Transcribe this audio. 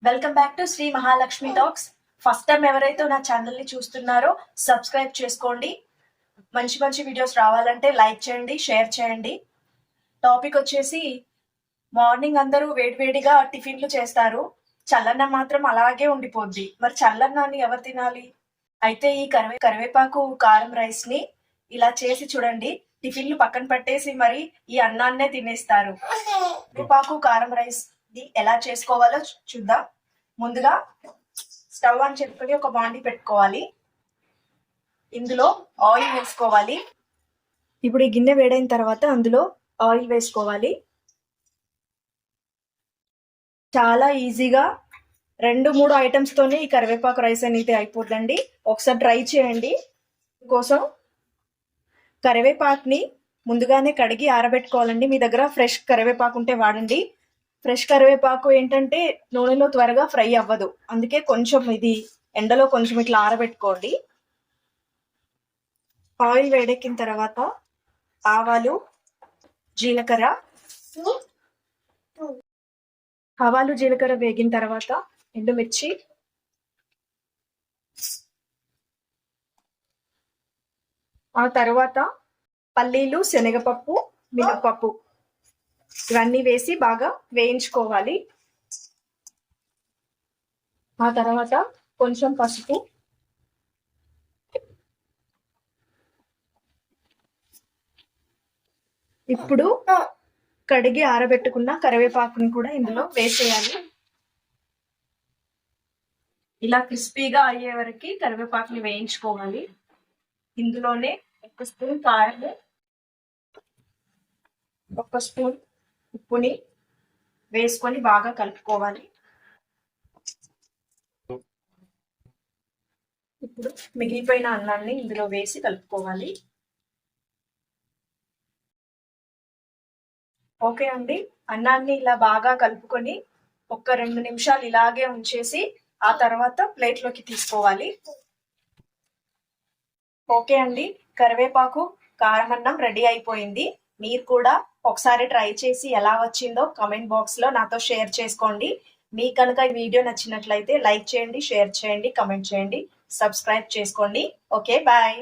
Welcome back to Sri Mahalakshmi talks. First time ఎవరైతే నా channel ని చూస్తున్నారో సబ్స్క్రైబ్ చేసుకోండి. మంచి మంచి వీడియోస్ రావాలంటే లైక్ చేయండి, షేర్ చేయండి. టాపిక్ వచ్చేసి మార్నింగ్ అందరూ వేడివేడిగా టిఫిన్లు చేస్తారు, చల్లన్నం మాత్రం అలాగే ఉండిపోద్ది. మరి చల్లన్నాన్ని ఎవరు తినాలి? అయితే ఈ కరివేపాకు కారం రైస్ ని ఇలా చేసి చూడండి. టిఫిన్లు పక్కన పెట్టేసి మరి ఈ అన్నాన్నే తినేస్తారు. కరివేపాకు కారం రైస్ ఎలా చేసుకోవాలో చూద్దాం. ముందుగా స్టవ్ ఆన్ చేసుకుని ఒక బాండి పెట్టుకోవాలి. ఇందులో ఆయిల్ వేసుకోవాలి. ఇప్పుడు ఈ గిన్నె వేడైన తర్వాత అందులో ఆయిల్ వేసుకోవాలి. చాలా ఈజీగా 2-3 ఐటమ్స్ తోనే ఈ కరివేపాకు రైస్ అనేది అయిపోద్దండి. ఒకసారి ట్రై చేయండి. కోసం కరివేపాకుని ముందుగానే కడిగి ఆరబెట్టుకోవాలండి. మీ దగ్గర ఫ్రెష్ కరివేపాకు ఉంటే వాడండి. ఫ్రెష్ కరివేపాకు ఏంటంటే నూనెలో త్వరగా ఫ్రై అవ్వదు, అందుకే కొంచెం ఇది ఎండలో కొంచెం ఇట్లా ఆరబెట్టుకోండి. ఆయిల్ వేడెక్కిన తర్వాత ఆవాలు, జీలకర్ర వేగిన తర్వాత ఎండుమిర్చి, ఆ తర్వాత పల్లీలు, శనగపప్పు, మినపప్పు ఇవన్నీ వేసి బాగా వేయించుకోవాలి. ఆ తర్వాత కొంచెం పసుపు, ఇప్పుడు కడిగి ఆరబెట్టుకున్న కరివేపాకుని కూడా ఇందులో వేసేయాలి. ఇలా క్రిస్పీగా అయ్యే వరకు కరివేపాకుని వేయించుకోవాలి. ఇందులోనే 1 స్పూన్ కారం, 1 స్పూన్ ఉప్పుని వేసుకొని బాగా కలుపుకోవాలి. ఇప్పుడు మిగిలిపోయిన అన్నాన్ని ఇందులో వేసి కలుపుకోవాలి. ఓకే అండి, అన్నాన్ని ఇలా బాగా కలుపుకొని 1-2 నిమిషాలు ఇలాగే ఉంచేసి ఆ తర్వాత ప్లేట్లోకి తీసుకోవాలి. ఓకే అండి, కరివేపాకు కారం అన్నం రెడీ అయిపోయింది. మీరు కూడా ఒకసారి ట్రై చేసి ఎలా వచ్చిందో కామెంట్ బాక్స్ లో నాతో షేర్ చేసుకోండి. మీకు కనుక ఈ వీడియో నచ్చినట్లయితే లైక్ చేయండి, షేర్ చేయండి, కామెంట్ చేయండి, సబ్స్క్రైబ్ చేసుకోండి. Okay, bye.